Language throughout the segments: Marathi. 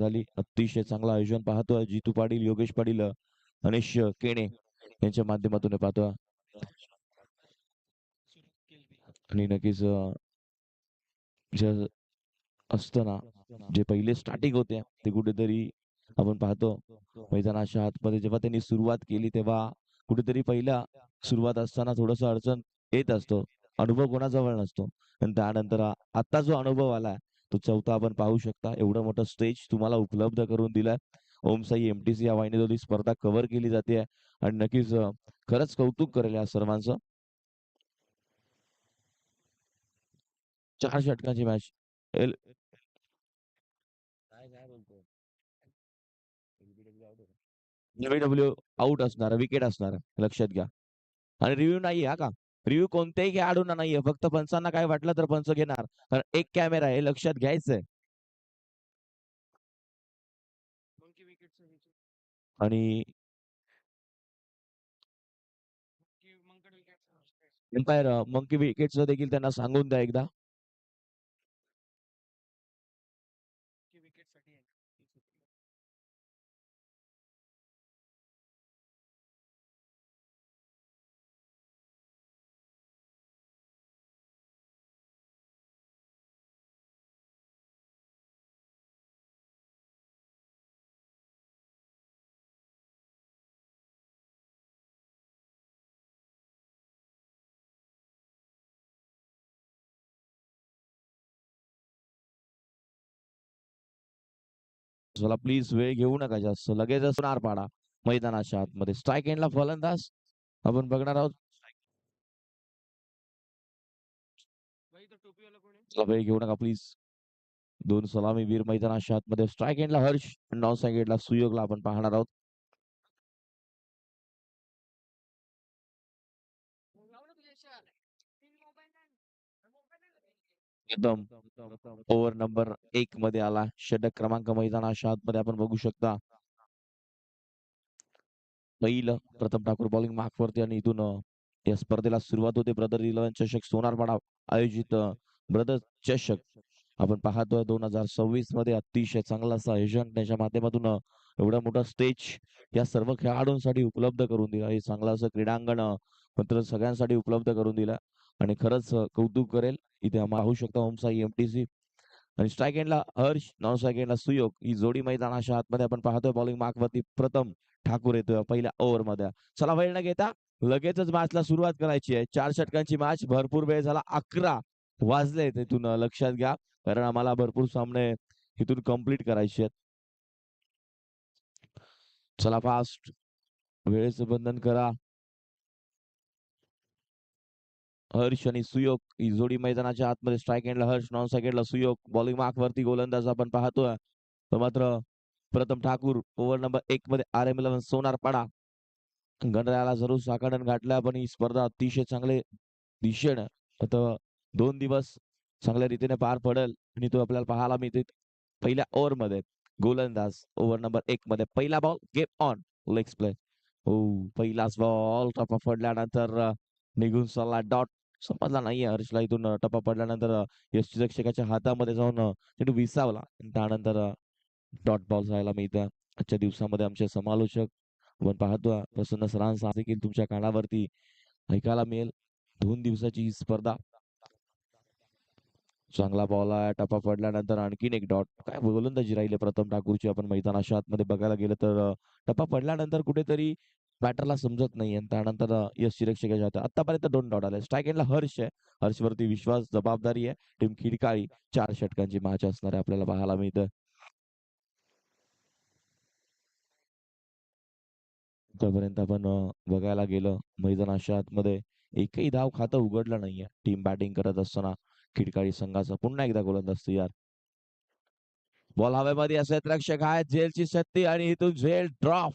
झाली. अतिशय चांगलं आयोजन पाहतोय. जितू पाटील, योगेश पाटील, गणेश केणे यांच्या माध्यमातून पाहतोय. आणि नक्कीच जे असतं ना, जे पहिले स्टार्टिंग होते ते कुठेतरी आपण पाहतो मैदानाच्या आतमध्ये जेव्हा त्यांनी सुरुवात केली तेव्हा कुठेतरी पहिला सुरुवात असताना थोडस अडचण येत असतो. अनुभव कोणाजवळ नसतो. आणि त्यानंतर आता जो अनुभव आलाय तो चौथा आपण पाहू शकता. एवढं मोठं स्टेज तुम्हाला उपलब्ध करून दिलाय. ओम साई एमटीसी या वाहिनीद्वारे स्पर्धा कव्हर केली जाते आणि नक्कीच खरंच कौतुक करेल या सर्वांचं. 4 षटकांची मॅच. डब्ल्यू आउट असणार, विकेट असणार लक्षात घ्या. आणि रिव्ह्यू नाहीये हा का. रिव्ह्यू कोणत्याही खेळाडूंना नाहीये. फक्त पंचांना काय वाटलं तर पंच घेणार. कारण एक कॅमेरा आहे, लक्षात घ्यायचंय. आणि एम्पायर मंकी विकेटचं देखील त्यांना सांगून द्या एकदा. चला प्लीज वेळ घेऊ नका जास्त. लगेच असणार पाडा मैदानाच्या आतमध्ये. स्ट्राईक एंडला फलंदाज आपण बघणार आहोत. चला वेळ घेऊ नका प्लीज. दोन सलामीवीर मैदानाच्या आतमध्ये. स्ट्राईक एंडला हर्ष, नॉन स्ट्राईक एंडला सुयोगला आपण पाहणार आहोत. एकदम ओव्हर नंबर 1 मध्ये आला. षटक क्रमांक मैदानाच्या आतमध्ये आपण बघू शकता. पहिलं प्रथम ठाकूर बॉलिंग मार्कवरती आणि इथून या स्पर्धेला सुरुवात होते. ब्रदर 11 चषक सोनारपाडा आयोजित ब्रदर चषक आपण पाहतोय 2026 मध्ये. अतिशय चांगलं असं आयोजन त्याच्या माध्यमातून एवढं मोठं स्टेज या सर्व खेळाडूंसाठी उपलब्ध करून दिला. हे चांगलं असं क्रीडांगण मात्र सगळ्यांसाठी उपलब्ध करून दिलं आणि खरंच कौतुक करेल. इथे आम्हाला पाहू शकता ओमसाई एमटीसी आणि स्ट्राईक एंडला हर्ष, नॉन स्ट्राईक एंडला सुयोग ही जोडी मैदानाच्या आतमध्ये आपण पाहतोय. बॉलिंग मार्कवरती प्रथम ठाकूर येतोय पहिल्या ओव्हर मध्ये. चला वेळ न घेता लगेचच मॅचला सुरुवात करायची आहे. 4 षटकांची मॅच. भरपूर वेळ झाला. 11 वाजले तिथून लक्षात घ्या. कारण आम्हाला भरपूर सामने इथून कंप्लीट करायचे आहेत. चला फास्ट वेळेचं बंधन करा. हर्ष आणि सुयोग ही जोडी मैदानाच्या आतमध्ये. स्ट्राईक एंडला हर्ष, नॉन स्ट्राईक एंडला सुयोग. बॉलिंग मार्कवरती गोलंदाज आपण पाहतोय. मात्र प्रथम ठाकूर ओव्हर नंबर 1 मध्ये RM11 सोनारपाडा गणरायाला जरूर साकडन गाठल्या. पण ही स्पर्धा अतिशय चांगले दिशेने आता 2 दिवस चांगल्या रीतीने पार पडेल आणि तो आपल्याला पाहायला मिळते. पहिल्या ओव्हर मध्ये गोलंदाज ओव्हर नंबर 1 मध्ये. पहिला ball game on leg play. हो पहिलाच बॉल टप्पा पडल्यानंतर निघून चालला. डॉट समजला नाहीये हर्षला. इथून टप्पा पडल्यानंतर यष्टीरक्षकाच्या हातामध्ये जाऊन चेंडू विसावला. त्यानंतर डॉट बॉल जायला मिळतं. आजच्या दिवसामध्ये आमचे समालोचक आपण पाहतो प्रसन्न सरांचा देखील तुमच्या कानावरती ऐकायला मिळेल. 2 दिवसाची ही स्पर्धा. चांगला बॉल आहे. टप्पा पडल्यानंतर आणखीन एक डॉट. काय गोलंदाजी राहिले प्रथम ठाकूरची आपण मैदानाच्या आतमध्ये बघायला गेलं तर. टप्पा पडल्यानंतर कुठेतरी बॅटरला समजत नाही आणि त्यानंतर यष्टीरक्षकाच्या हातात आतापर्यंत 2 डॉट आले. स्ट्राईक एंडला हर्ष आहे. हर्षवरती विश्वास, जबाबदारी आहे. टीम खिडकाळी 4 षटकांची मॅच असणार आहे आपल्याला पाहायला मिळतं. आतापर्यंत आपण बघायला गेलं मैदानाच्या आतमध्ये एकही धाव खातं उघडलं नाहीये. टीम बॅटिंग करत असताना खिडकाळी संघाचा. पुन्हा एकदा गोलंदाज तयार. बॉल हवेमध्ये असेल. रक्षक आहेत. झेलची शक्ती आणि इथून झेल ड्रॉप.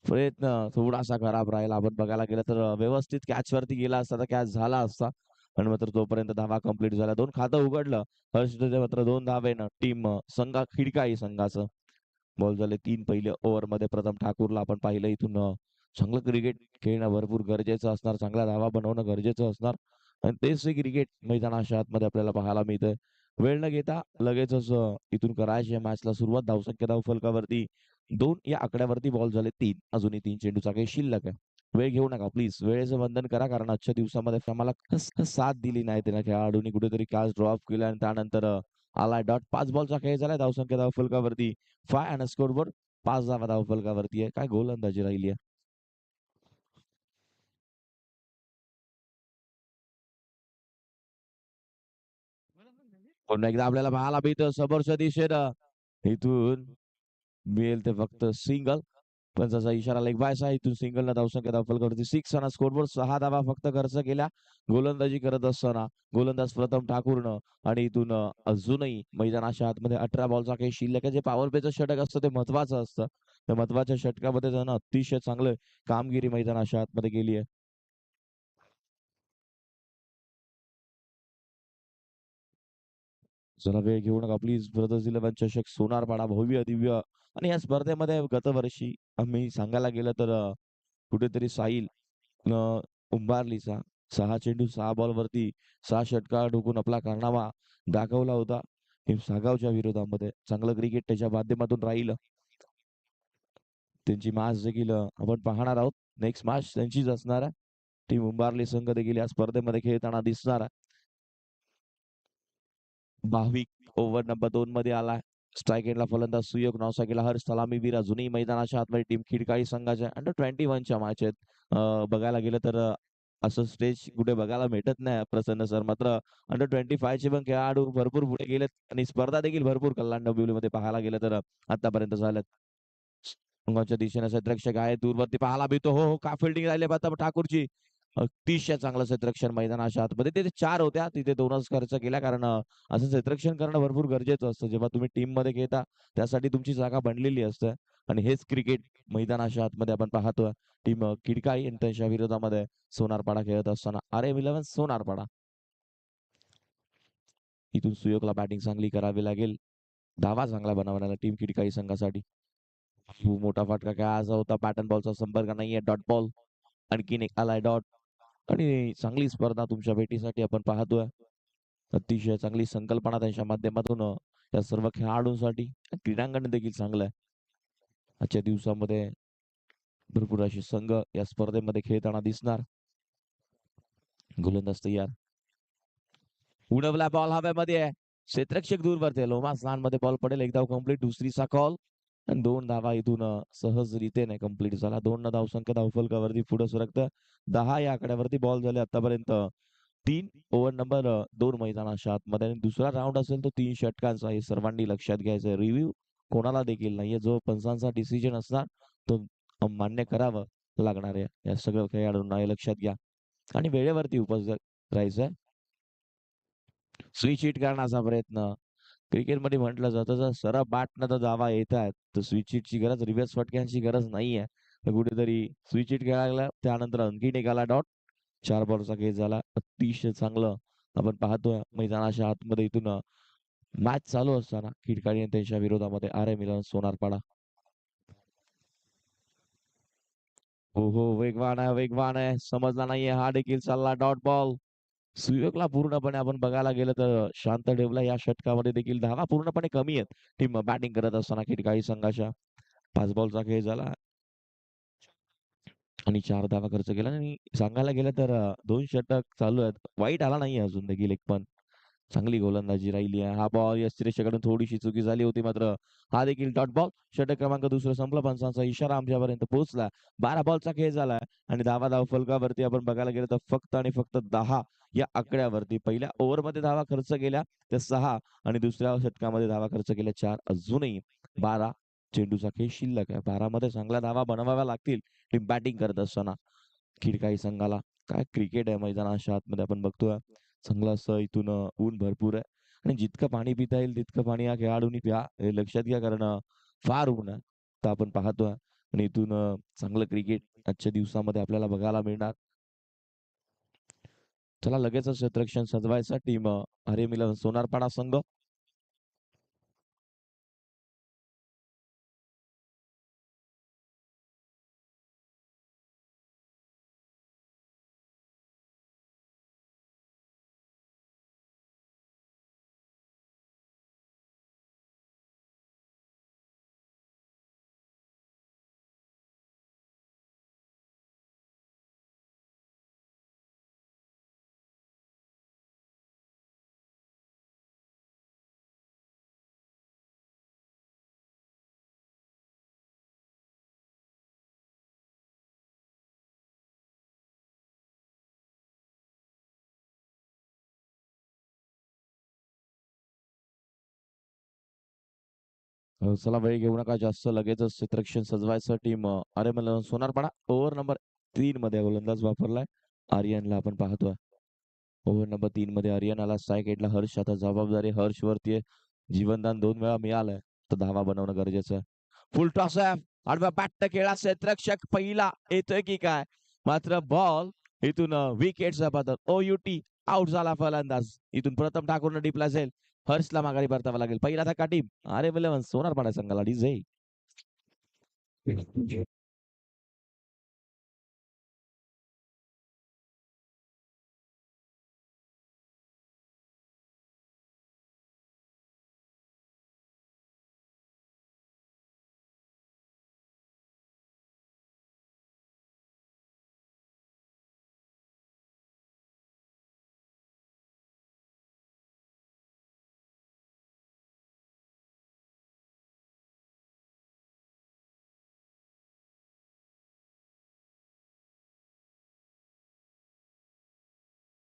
प्रयत्न थोडासा खराब राहिला. आपण बघायला गेलं तर व्यवस्थित कॅच वरती गेला असता तर कॅच झाला असता. पण मात्र तोपर्यंत धावा कंप्लीट झाल्या. 2 खातं उघडलं. हर्ष मात्र 2 धावेनं टीम संघा खिडकाळी संघाचं. बॉल झाले 3 पहिल्या ओव्हर मध्ये. प्रथम ठाकूरला आपण पाहिलं इथून चांगलं क्रिकेट खेळणं भरपूर गरजेचं असणार. चांगल्या धावा बनवणं गरजेचं असणार आणि तेच क्रिकेट मैदानाच्या आतमध्ये आपल्याला पाहायला मिळतंय. वेळ न घेता लगेचच इथून करायची आहे मॅचला सुरुवात. धावसंख्या धावफलकावरती 2 या आकड्यावरती बॉल झाले 3. अजूनही 3 चेंडूचा काही शिल्लक आहे. वेळ घेऊ नका प्लीज. वेळेचं बंधन करा कारण आजच्या दिवसामध्ये आम्हाला साथ दिली नाही त्या खेळाडूंनी कुठेतरी कॅच ड्रॉप केला आणि त्यानंतर आलाय डॉट. 5 बॉलचा खेळ झालाय. धावसंख्या धावफलकावरती 5 आणि स्कोरवर 5 धावा धावफलकावरती आहे. काय गोलंदाजी राहिली आहे. पुन्हा एकदा आपल्याला पाहायला मिळतं समोरच्या दिशेनं इथून मिळेल ते फक्त सिंगल. पंचाचा इशारा लेग बायस आहे. इथून सिंगलला धावसंख्या धावफलकावरती 6 आणि स्कोरवर 6 धावा फक्त खर्च केल्या गोलंदाजी करत असताना. गोलंदाज प्रथम ठाकूरनं आणि इथून अजूनही मैदानाच्या आतमध्ये 18 बॉलचा काही शिल्लक आहे. जे पॉवर प्लेचं षटक असतं ते महत्वाचं असतं. त्या महत्वाच्या षटकामध्ये त्यानं अतिशय चांगलं कामगिरी मैदानाच्या आतमध्ये केली आहे. चला वेळ घेऊ नका प्लीज. ब्रदर्स 11 चषक सोनारपाडा भव्य दिव्य आणि या स्पर्धेमध्ये गतवर्षी आम्ही सांगायला गेलं तर कुठेतरी साहिल उंबारलीचा 6 चेंडू 6 बॉलवरती 6 षटकार ठोकून आपला कारनामा दाखवला होता. हे सागावच्या विरोधामध्ये चांगलं क्रिकेट त्याच्या माध्यमातून राहिलं. त्यांची मॅच देखील आपण पाहणार आहोत. नेक्स्ट मॅच त्यांचीच असणार आहे. टीम उंबारली संघ देखील या स्पर्धेमध्ये खेळताना दिसणार आहे. भाविक ओव्हर नंबर 2 मध्ये आलाय. स्ट्राईक एंडला फलंदाज सुयोग 9 हर्ष सलामीवीर अजूनही मैदानाच्या आतमध्ये टीम खिडकाळी संघाच्या अंडर 21च्या मॅच आहेत. बघायला गेलं तर असं स्टेज कुठे बघायला भेटत नाही प्रसन्न सर. मात्र अंडर 25 चे पण खेळाडू भरपूर पुढे गेलेत आणि स्पर्धा देखील भरपूर कल्याण डोंबिवली मध्ये पाहायला गेलं तर आतापर्यंत झाल्यात. संघाच्या दिशेने क्षेत्ररक्षक आहे. दूरवरती पाहायला मिळतो. हो हो, का फिल्डिंग राहिले आता ठाकूरची. अतिशय चांगलं क्षेत्ररक्षण मैदानाच्या आतमध्ये. तिथे 4 होत्या. तिथे 2च खर्च केल्या कारण असं क्षेत्ररक्षण करणं भरपूर गरजेचं असतं. जेव्हा तुम्ही टीम मध्ये खेळता त्यासाठी तुमची जागा बनलेली असते आणि हेच क्रिकेट मैदानाच्या आतमध्ये आपण पाहतोय. टीम किडकाई आणि त्यांच्या विरोधामध्ये सोनारपाडा खेळत असताना RM11 सोनारपाडा. इथून सुयोगला बॅटिंग चांगली करावी लागेल. धावा चांगला बनवण्याला टीम किडकाई संघासाठी. खूप मोठा फटका खेळायचा होता. पॅटर्न बॉलचा संपर्क नाहीये. Dot ball. आणखीन एक आलाय डॉट. आणि चांगली स्पर्धा तुमच्या भेटीसाठी आपण पाहतोय. अतिशय चांगली संकल्पना त्यांच्या माध्यमातून या सर्व खेळाडूंसाठी क्रीडांगण देखील चांगलं आहे. आजच्या दिवसामध्ये भरपूर असे संघ या स्पर्धेमध्ये खेळताना दिसणार. गोलंदाज तयार. उडवला बॉल हवेमध्ये आहे. क्षेत्ररक्षक दूरवरती लोमास मध्ये बॉल पडेल. एक धाव कंप्लीट. दुसरीचा कॉल आणि 2 धावा इथून सहजरीतीने कंप्लीट झाला. 2 न धावसंख्या धावफलकावरती पुढे सरकतं. 10 या आकड्यावरती बॉल झाले आतापर्यंत 3 ओव्हर नंबर 2 मैदानाच्या आतमध्ये आणि दुसरा राऊंड असेल तो 3 षटकांचा. हे सर्वांनी लक्षात घ्यायचं. रिव्ह्यू कोणाला देखील नाहीये. जो पंचांचा डिसिजन असणार तो मान्य करावं लागणार आहे. या सगळ्या खेळाडूंना हे लक्षात घ्या आणि वेळेवरती उपस्थित राहायचंय. स्विच हिट करण्याचा प्रयत्न. क्रिकेटमध्ये म्हटलं जातं जर सरळ बॅटनं तर धावा येत आहेत तर स्विच हिटची गरज रिव्हर्स फटक्यांची गरज नाहीये. तर कुठेतरी स्विच हिट खेळायला लागला. त्यानंतर आणखीन एक आला डॉट. 4 बॉलचा खेळ झाला. अतिशय चांगलं आपण पाहतोय मैदानाच्या आतमध्ये इथून मॅच चालू असताना खिडकाळी आणि त्यांच्या विरोधामध्ये RM11 सोनारपाडा. हो हो, वेगवान आहे वेगवान आहे. समजला नाहीये. हा देखील चालला डॉट बॉल. सुयोगला पूर्णपणे आपण बघायला गेलं तर शांत ठेवला. या षटकामध्ये देखील धावा पूर्णपणे कमी आहेत. टीम बॅटिंग करत असताना खिडकाळी संघाच्या 5 बॉलचा खेळ झाला आणि 4 धावा खर्च केला आणि सांगायला गेलं तर 2 षटक चालू आहेत. वाईट आला नाही अजून देखील एक पण. चांगली गोलंदाजी राहिली आहे. हा बॉल यष्टीरेषेकडून थोडीशी चुकी झाली होती मात्र हा देखील डॉट बॉल. षटक क्रमांक दुसरं संपलं. पंचांचा इशारा आमच्यापर्यंत पोहोचला. 12 बॉलचा खेळ झाला आणि धावा फलकावरती आपण बघायला गेलं तर फक्त आणि फक्त 10 या आकड्यावरती. पहिल्या ओव्हरमध्ये धावा खर्च केल्या त्या 6 आणि दुसऱ्या षटकामध्ये धावा खर्च केल्या 4. अजूनही 12 चेंडूचा खेळ शिल्लक आहे. 12 मध्ये चांगल्या धावा बनवाव्या लागतील टीम बॅटिंग करत असताना. खिडकाई संघाला काय क्रिकेट आहे मैदानाच्या आतमध्ये आपण बघतोय. चांगलं असं इथून ऊन भरपूर आहे आणि जितकं पाणी पिता येईल तितकं पाणी या खेळाडूंनी प्या हे लक्षात घ्या कारण फार ऊन आहे. तर आपण पाहतोय आणि इथून चांगलं क्रिकेट आजच्या दिवसामध्ये आपल्याला बघायला मिळणार. चला लगेचच क्षेत्ररक्षण सजवायचा टीम RM11 सोनारपाडा संघ. चला वेळ घेऊ नका जास्त लगेचच क्षेत्ररक्षण सजवायचं टीम अरे मला सोनारपाडा ओव्हर नंबर 3 मध्ये गोलंदाज वापरलाय आर्यनला आपण पाहतोय. ओव्हर नंबर 3 मध्ये आर्यन आला स्ट्राईक एंडला हर्ष आता जबाबदारी हर्ष वरती आहे. जीवनदान 2 वेळा मिळालंय तर धावा बनवणं गरजेचं आहे. फुल टॉस आहे आडव्या बॅट खेळा क्षेत्ररक्षक पहिला येतोय की काय मात्र बॉल इथून विकेटचा बदल OUT आउट झाला फलंदाज इथून प्रथम ठाकूरनं डिप्ला जाईल. हर्षला माघारी परतावा लागेल पहिला धक्का टीम अरे इलेव्हन सोनारपाडा संघाला डीजे.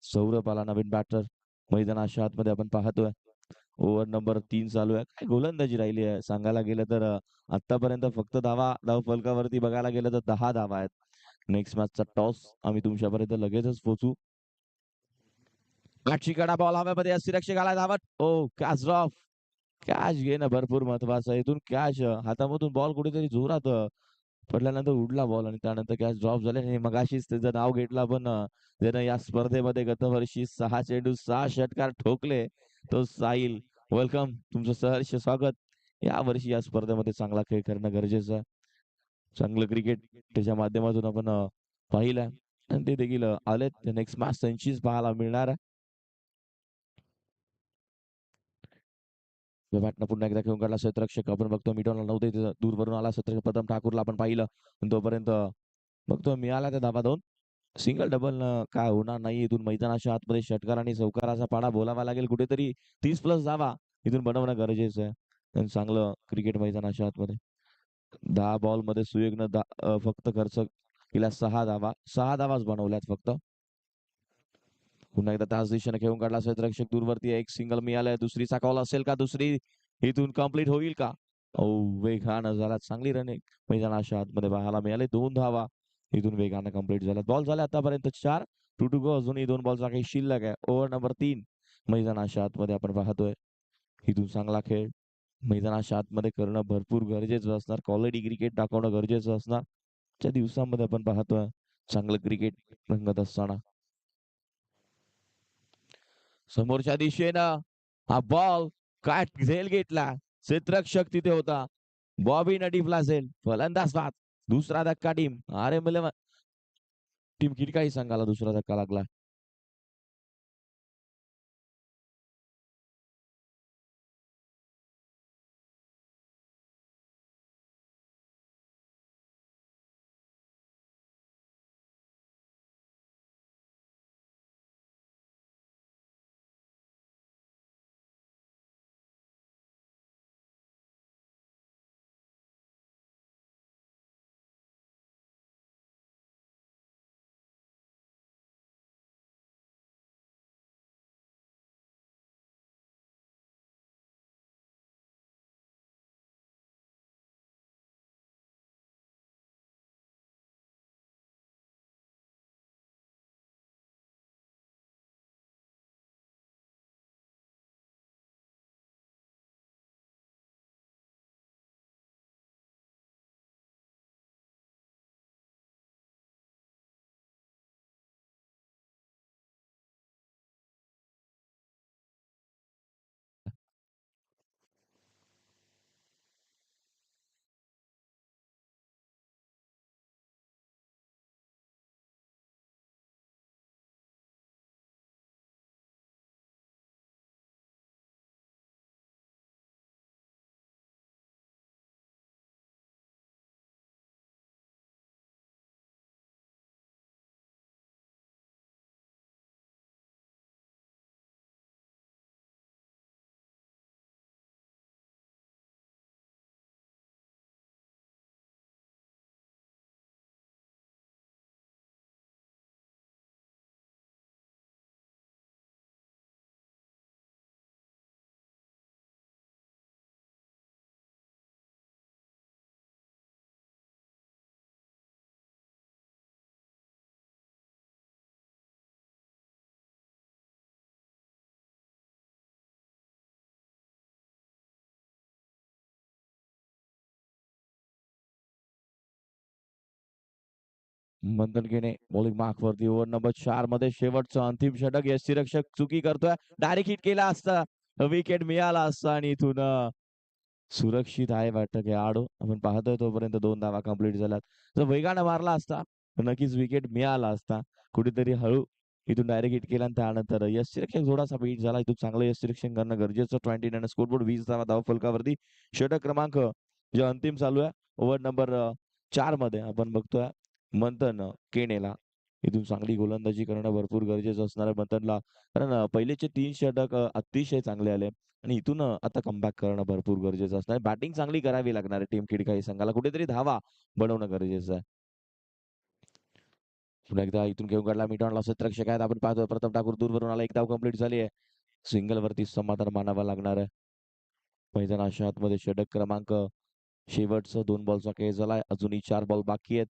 सौरभ आला नवीन बॅटर मैदानाच्या आतमध्ये आपण पाहतोय. ओव्हर नंबर 3 चालू आहे काय गोलंदाजी राहिली आहे सांगायला गेलं तर आतापर्यंत फक्त धाव फलकावरती बघायला गेलं तर 10 धावा आहेत. नेक्स्ट मॅचचा टॉस आम्ही तुमच्यापर्यंत लगेचच पोहोचू. आठची कडा बॉल हव्यामध्ये सुरक्षकाला धावत ओ कॅच ड्रॉप कॅच घेणं भरपूर महत्वाचं आहे. इथून कॅच हातामधून बॉल कुठेतरी जोरात पडल्यानंतर उडला बॉल आणि त्यानंतर कॅच ड्रॉप झाले आणि मगाशीच त्याचं नाव घेतलं पण त्यानं या स्पर्धेमध्ये गतवर्षी 6 चेंडू 6 षटकार ठोकले. तो साहिल वेलकम तुमचं सहर्ष स्वागत. या वर्षी या स्पर्धेमध्ये चांगला खेळ करणं गरजेचं आहे. चांगलं क्रिकेट त्याच्या माध्यमातून आपण पाहिलं आणि ते देखील आलेत नेक्स्ट मॅच त्यांचीच पाहायला मिळणार आहे. बॅटनं पुन्हा एकदा खेळून काढला क्षेत्ररक्षक आपण बघतो मिटवला नव्हते दूरवरून आला क्षेत्ररक्षक प्रथम ठाकूरला आपण पाहिलं तोपर्यंत बघतो मिळाला त्या धाबा 2 सिंगल डबल काय होणार नाही इथून मैदानाच्या आतमध्ये षटकार आणि चौकाराचा पाडा बोलावा लागेल कुठेतरी 30+ धावा इथून बनवणं गरजेचं आहे. आणि चांगलं क्रिकेट मैदानाच्या आतमध्ये 10 बॉल मध्ये सुयोगनं फक्त खर्च केल्या 6 धावाच बनवल्यात फक्त. पुन्हा एकदा त्याच दिशेने खेळून काढला क्षेत्ररक्षक दूरवरती एक सिंगल मिळालाय दुसरीचा कॉल असेल का दुसरी इथून कम्प्लीट होईल का ओ वेगानं झाला चांगली रनिंग मैदानाच्या आतमध्ये पाहायला मिळाले 2 धावा इथून वेगानं कम्प्लीट झाला बॉल झाले आतापर्यंत 4 टू गो अजूनही 2 बॉलचा काही शिल्लक आहे. ओव्हर नंबर 3 मैदानाच्या आतमध्ये आपण पाहतोय इथून चांगला खेळ मैदानाच्या आतमध्ये करणं भरपूर गरजेचं असणार क्वालिटी क्रिकेट दाखवणं गरजेचं असणार. च्या दिवसांमध्ये आपण पाहतोय चांगलं क्रिकेट रंगत असताना समोरच्या दिशेनं हा बॉल काय झेल घेतला क्षेत्ररक्षक तिथे होता बॉबी नडीफला झेल फलंदाज बाद दुसरा धक्का टीम अरे मला टीम किती काही सांगायला दुसरा धक्का लागला मंथन केने बॉलिंग मार्क वरती ओव्हर नंबर 4 मध्ये शेवटचं अंतिम षटक यष्टीरक्षक चुकी करतोय. डायरेक्ट हिट केला असता विकेट मिळाला असता आणि इथून सुरक्षित आहे वाटतं खेळाडू. आपण पाहतोय तोपर्यंत 2 धावा कंप्लीट झाल्यात. जर वेगानं मारला असता तर नक्कीच विकेट मिळाला असता. कुठेतरी हळू इथून डायरेक्ट हिट केला आणि त्यानंतर यष्टीरक्षक थोडासा बीट झाला. इथून चांगलं यष्टीरक्षण करणं गरजेचं. 29 स्कोरबोर्ड 20 धावा धावफलकावरती. षटक क्रमांक जे अंतिम चालू आहे ओव्हर नंबर 4 मध्ये आपण बघतोय मंथन केनेला इथून चांगली गोलंदाजी करणं भरपूर गरजेचं असणार आहे मंथनला. कारण पहिलेचे 3 षटक अतिशय चांगले आले आणि इथून आता कमबॅक करणं भरपूर गरजेचं असणार आहे. बॅटिंग चांगली करावी लागणार आहे टीम खिडकाई संघाला. कुठेतरी धावा बनवणं गरजेचं आहे. पुन्हा एकदा इथून घेऊन काढला मिटॉनला क्षेत्ररक्षक आहेत. आपण पाहतो प्रथम ठाकूर दूरवरून आला. एक धाव कंप्लीट झाली आहे. सिंगल वरती समाधान मानावं लागणार आहे. मैदानाच्या आतमध्ये षटक क्रमांक शेवटचं 2 बॉलचा खेळ झालाय. अजूनही 4 बॉल बाकी आहेत.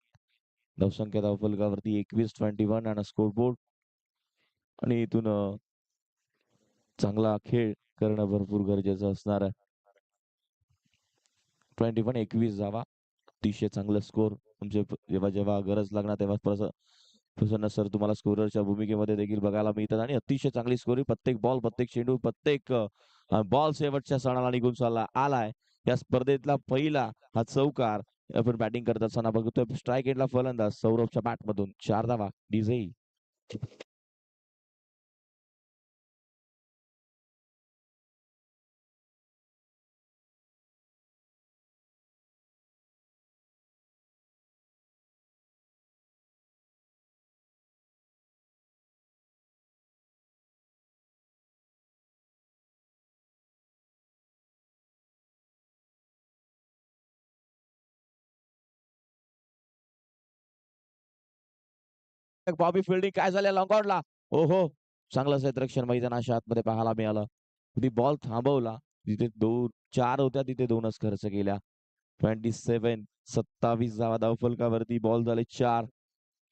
धावसंख्या धावफलकावरती 21 आणि स्कोरबोर्ड आणि इथून चांगला खेळ करणं भरपूर गरजेचं असणार आहे. 21 धावा अतिशय चांगलं स्कोर. म्हणजे जेव्हा जेव्हा गरज लागणार तेव्हा प्रसन्न सर तुम्हाला स्कोररच्या भूमिकेमध्ये देखील बघायला मिळतात आणि अतिशय चांगली स्कोरिंग. प्रत्येक बॉल प्रत्येक चेंडू प्रत्येक बॉल शेवटच्या सणाला निघून चालला आलाय. या स्पर्धेतला पहिला हा चौकार आपण बॅटिंग करत असताना बघतोय. स्ट्राईक एंडला फलंदाज सौरभच्या बॅटमधून 4 धावा डीजे. बॉबी फिल्डिंग काय झालं लॉंगआउटला. हो हो चांगलं क्षेत्ररक्षण मैदानाच्या आतमध्ये पाहायला मिळालं. ती बॉल थांबवला. जिथे 4 होत्या तिथे 2च खर्च केल्या. 27 धावा धावफलकावरती बॉल झाले 4.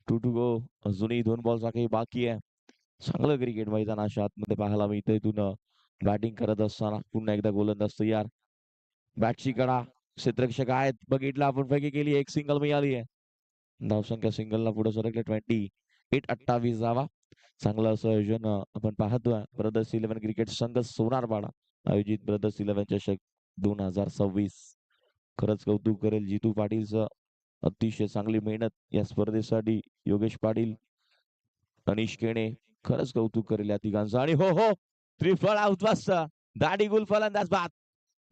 2 टू गो. अजूनही 2 बॉलचा काही बाकी आहे. चांगलं क्रिकेट मैदानाच्या आतमध्ये पाहायला मिळतं. इथून बॅटिंग करत असताना पुन्हा एकदा गोलंदाज तयार. बॅटची कडा क्षेत्ररक्षक आहेत. बघितलं आपण फेकी केली. एक सिंगल मिळाली आहे. धावसंख्या सिंगलला पुढे सरकले. 28 धावा. चांगलं असं आयोजन आपण पाहतोय. ब्रदर्स 11 क्रिकेट संघ सोनारपाडा आयोजित ब्रदर्स 11 चषक 2026. खरंच कौतुक करेल जितू पाटीलचं. अतिशय चांगली मेहनत या स्पर्धेसाठी. योगेश पाटील, अनिश केणे खरंच कौतुक करेल या तिघांचं. आणि हो हो त्रिफळ आउटवास्त दाढी गुल फलंदाज बाद.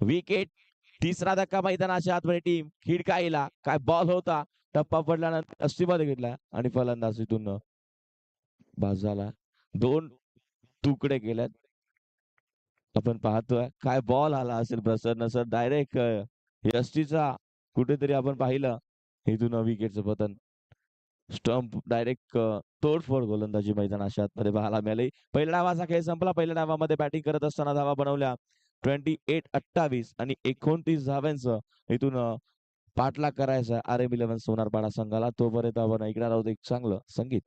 विकेट. तिसरा धक्का मैदानाच्या आतमध्ये टीम खिडकाईला. काय बॉल होता. टप्पा पडल्यानंतर अस्थिमध्ये घेतला आणि फलंदाज इथून बाद झाला. 2 तुकडे केल्यात. आपण पाहतोय काय बॉल आला असेल प्रसन्न सर. डायरेक्ट यष्टीचा कुठेतरी आपण पाहिलं इथून विकेटचं पतन. स्टंप डायरेक्ट तोडफोड गोलंदाजी मैदानाच्या आतमध्ये पाहायला मिळाली. पहिल्या डावाचा खेळ संपला. पहिल्या डावामध्ये बॅटिंग करत असताना धावा बनवल्या 28 आणि 29 धाव्यांचं इथून पाठलाग करायचा RM11 सोनारपाडा संघाला. तोपर्यंत आपण ऐकणार आहोत एक चांगलं संगीत.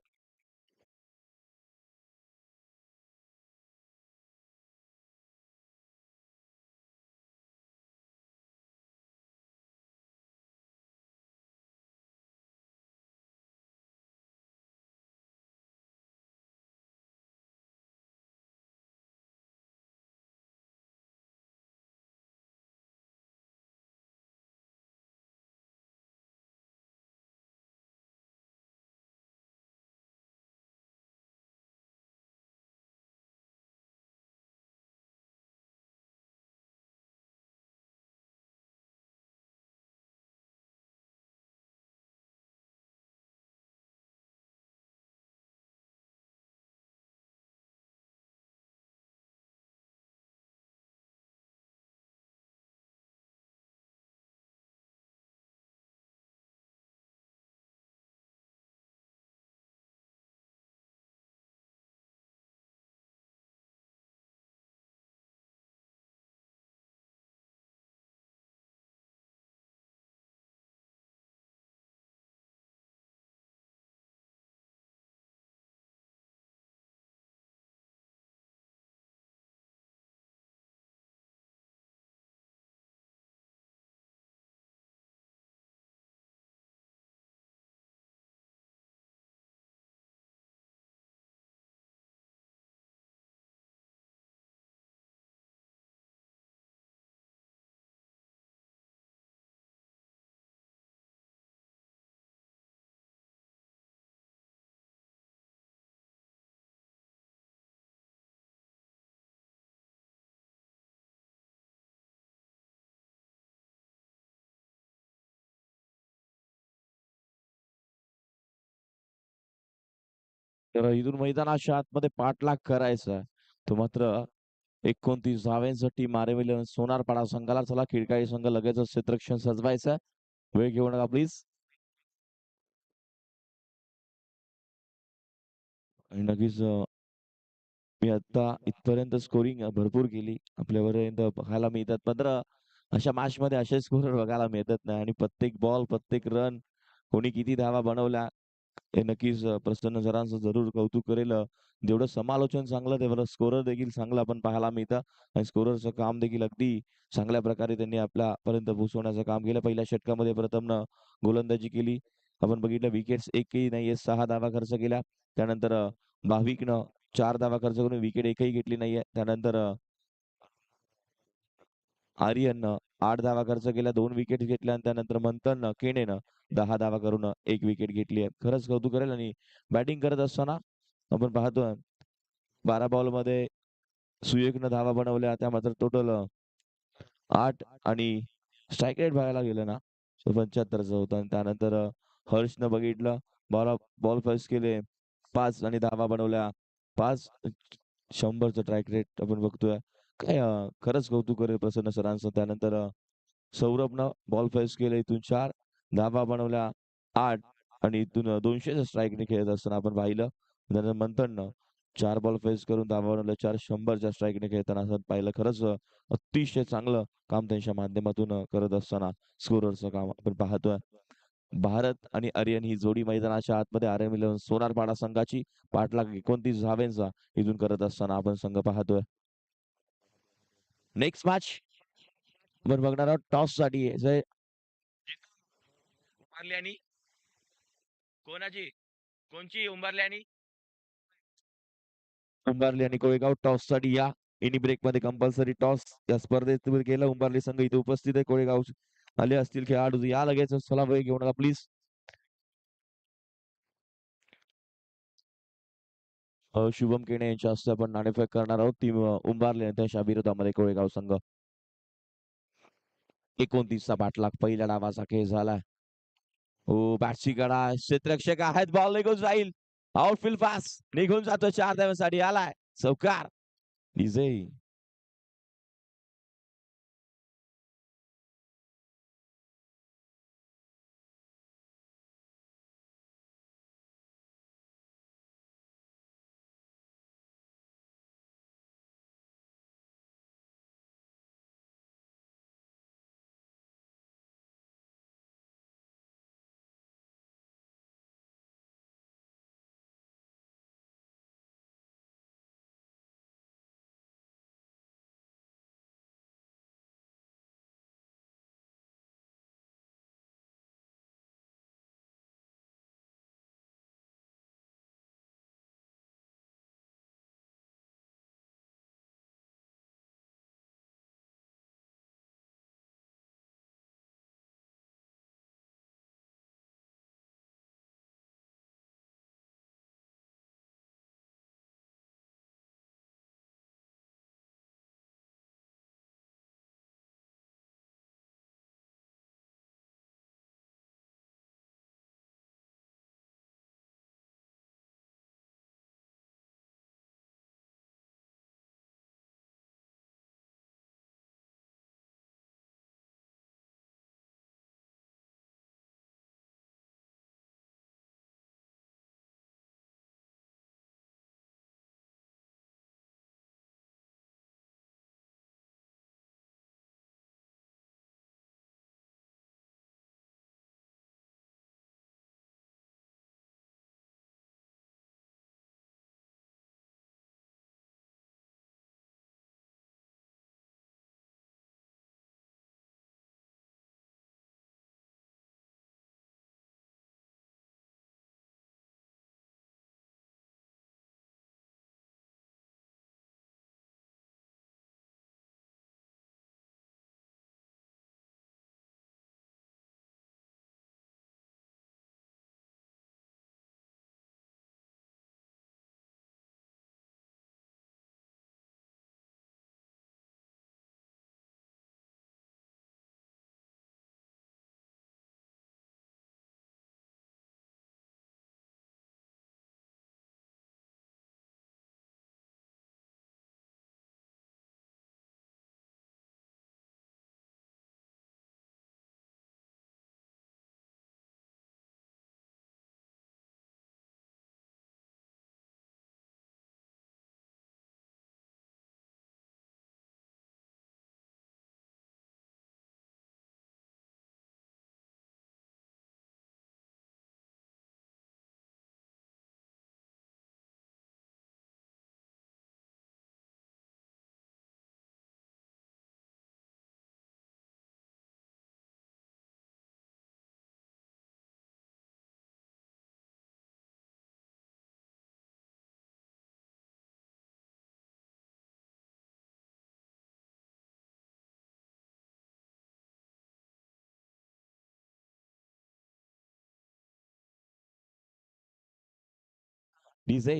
तर इथून मैदानाच्या आतमध्ये पाठलाग करायचा आहे. तो मात्र 29 धाव्यांसाठी मारेविल सोनारपाडा संघाला. चला खिडकाळी संघ लगेचच क्षेत्ररक्षण सजवायचं. वेळ घेऊ नका प्लीज. आणि नक्कीच मी आता इथपर्यंत स्कोरिंग भरपूर केली आपल्यापर्यंत बघायला मिळतात. मात्र अशा मॅच मध्ये असे स्कोर बघायला मिळतात नाही. आणि प्रत्येक बॉल प्रत्येक रन कोणी किती धावा बनवल्या हे नक्कीच प्रसन्न सरांचं जरूर कौतुक करेल. जेवढं समालोचन चांगलं तेवढं स्कोरर देखील चांगलं आपण पाहायला मिळतं. आणि स्कोररचं काम देखील अगदी चांगल्या प्रकारे त्यांनी आपल्यापर्यंत पोहोचवण्याचं काम केलं. पहिल्या षटकामध्ये प्रथमनं गोलंदाजी केली. आपण बघितलं विकेट्स एकही नाहीये, 6 धावा खर्च केल्या. त्यानंतर भाविकनं 4 धावा खर्च करून विकेट एकही घेतली नाहीये. त्यानंतर आर्यननं 8 धावा खर्च केल्या, 2 विकेट घेतल्या. आणि त्यानंतर मंथननं केनेनं 10 धावा करून 1 विकेट घेतली आहे. खरंच कौतुक करेल. आणि बॅटिंग करत असताना आपण पाहतोय 12 बॉलमध्ये सुयेकनं धावा बनवल्या. त्या मात्र टोटल 8. आणि स्ट्राईक रेट बघायला गेलं ना तर 75चं होतं. आणि त्यानंतर हर्षनं बघितलं बॉल बॉल फर्स्ट केले 5 आणि धावा बनवल्या 5. 100चं स्ट्राईक रेट आपण बघतोय. काय खरंच कौतुक करेल प्रसन्न सरांचं. त्यानंतर सौरभनं बॉल फेस केले इथून 4 धावा बनवल्या 8. आणि इथून 200च्या स्ट्राईकने खेळत असताना आपण पाहिलं. त्यानंतर मंथननं 4 बॉल फेस करून धावा बनवल्या 4. 100च्या स्ट्राईकने खेळताना असं पाहिलं. खरंच अतिशय चांगलं काम त्यांच्या माध्यमातून करत असताना स्कोररचं काम आपण पाहतोय. भारत आणि आर्यन ही जोडी मैदानाच्या आतमध्ये आर्यन इलेव्हन सोनारपाडा संघाची पाठलाग 29 धावेंचा इथून करत असताना आपण संघ पाहतोय. नेक्स्ट मॅच आपण बघणार आहोत टॉस साठी. उंबारली आणि कोणाची कोणची उंबारली आणि उंबारली आणि कोळेगाव टॉस साठी या. इनी ब्रेक मध्ये कंपल्सरी टॉस या स्पर्धेत केला. उंबारली संघ इथे उपस्थित आहे. कोळेगाव आले असतील खेळाडू या लगेच. चला वेळ घेऊ नका प्लीज. शुभम केणे यांच्या हस्ते आपण नाणेफेक करणार आहोत. टीम उंबारली आणि त्याच्या विरोधामध्ये कोळेगाव संघ. 29चा पाठलाग पहिल्या डावाचा खेळ झाला. हो बॅटची गडा क्षेत्ररक्षक आहेत. बॉल निघून जाईल. आउटफील्ड पास निघून जातो. 4 धाव्यांसाठी आलाय चौकार. विजयी डीजे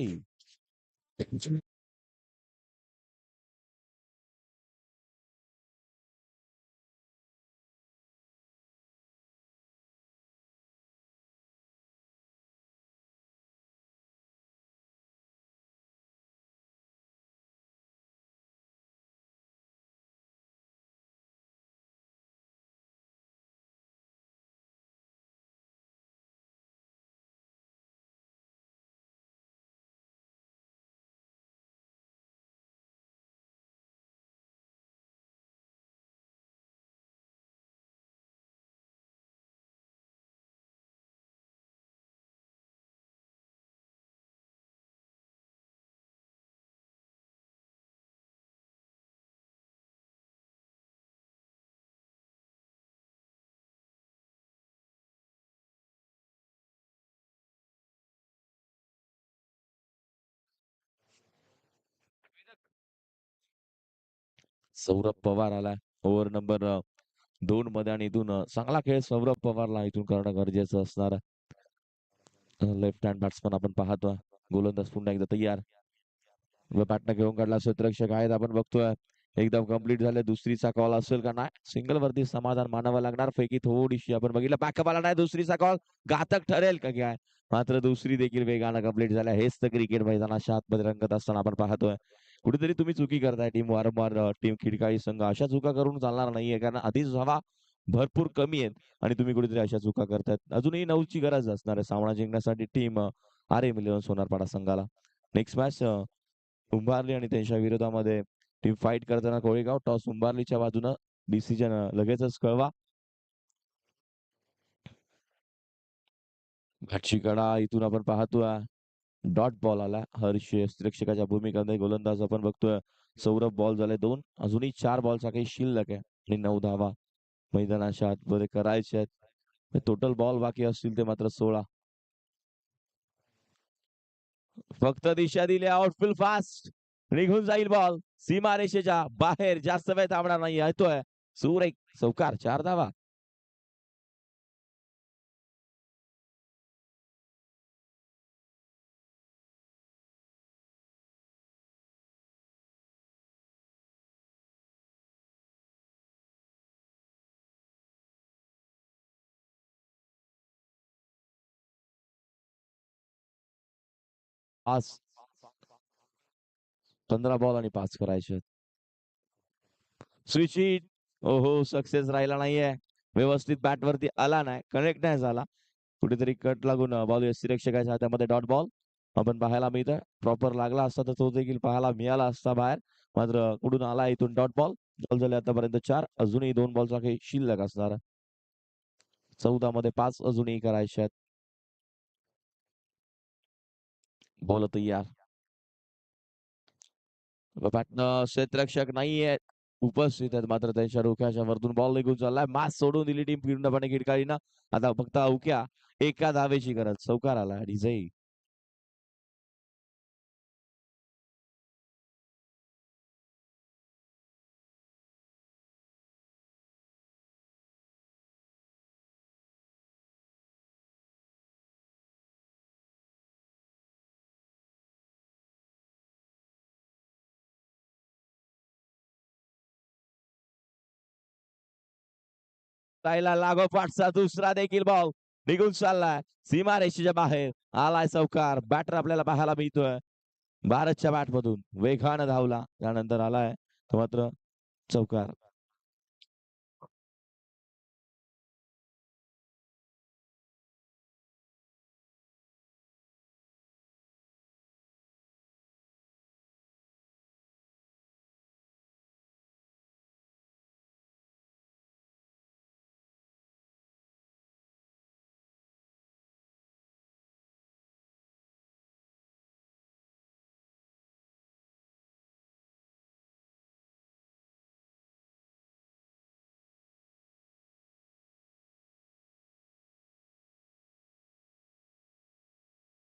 सौरभ पवार आला ओव्हर नंबर 2 मध्ये आणि इथून चांगला खेळ सौरभ पवारला इथून करणं गरजेचं असणार. लेफ्ट हँड बॅट्समन आपण पाहतोय. गोलंदाज पुन्हा एकदा तयार व बॅटनं घेऊन काढला. क्षेत्ररक्षक आहेत आपण बघतोय. एकदम कम्प्लीट झाले. दुसरीचा कॉल असेल का नाही. सिंगल वरती समाधान मानावं लागणार. पैकी थोडीशी आपण बघितलं बॅकअप आला नाही. दुसरीचा कॉल घातक ठरेल का काय. मात्र दुसरी देखील वेगानं कम्प्लीट झाल्या. हेच तर क्रिकेट मैदानाच्या आतमध्ये रंगत असताना आपण पाहतोय. कुठेतरी तुम्ही चुकी करताय. टीम वारंवार टीम खिडकाळी संघ अशा चुका करून चालणार नाहीये. कारण आधीच हवा भरपूर कमी आहेत आणि तुम्ही कुठेतरी अशा चुका करतायत. अजूनही 9ची गरज असणार आहे सामना जिंकण्यासाठी टीम RM11 सोनारपाडा संघाला. नेक्स्ट मॅच उंबारली आणि त्यांच्या विरोधामध्ये टीम फाईट करताना कोळेगाव. टॉस उंबारलीच्या बाजूनं. डिसिजन लगेचच कळवा. घाटची कडा इथून आपण पाहतोय. डॉट बॉल आला. हर्ष क्षेत्ररक्षकाच्या भूमिकेमध्ये गोलंदाज आपण बघतोय. सौरभ बॉल झाले 2. अजूनही 4 बॉलचा काही शिल्लक आहे आणि 9 धावा मैदानाच्या आतमध्ये करायचे आहेत. टोटल बॉल बाकी असतील ते मात्र 16. फक्त दिशा दिली. आउटफील्ड फास्ट निघून जाईल बॉल सीमारेषेच्या बाहेर. जास्त वेळ थांबणार नाही. येतोय सुरेख चौकार. 4 धावा. आज 15 बॉल आणि 5 करायचे. Switch hit. ओहो सक्सेस राहिला नाहीये. व्यवस्थित बॅट वरती आला नाही. कनेक्ट नाही झाला. कुठेतरी कट लागून बॉल यष्टीरक्षकाच्या हातामध्ये डॉट बॉल आपण पाहायला मिळतोय. प्रॉपर लागला असता तर तो देखील पाहायला मिळाला असता बाहेर. मात्र कुठून आला इथून डॉट बॉल. बॉल झाले आतापर्यंत 4. अजूनही 2 बॉलचा काही शिल्लक असणार. 14 मध्ये 5 अजूनही करायचे आहेत. बॉल तयार. बॅटनं क्षेत्ररक्षक नाहीये उपस्थित आहेत. मात्र त्यांच्या डोक्याच्या वरतून बॉल निघून चाललाय. मास सोडून दिली टीम पूर्णपणे खिडकाळीनं. आता फक्त अवक्या एका धावेची गरज. चौकार आला. डिझाई लागोपाठचा दुसरा देखील बॉल निघून चाललाय सीमारेषेच्या बाहेर. आलाय चौकार. बॅटर आपल्याला पाहायला मिळतोय. भारतच्या बॅट मधून वेगानं धावला. त्यानंतर आलाय तो मात्र चौकार.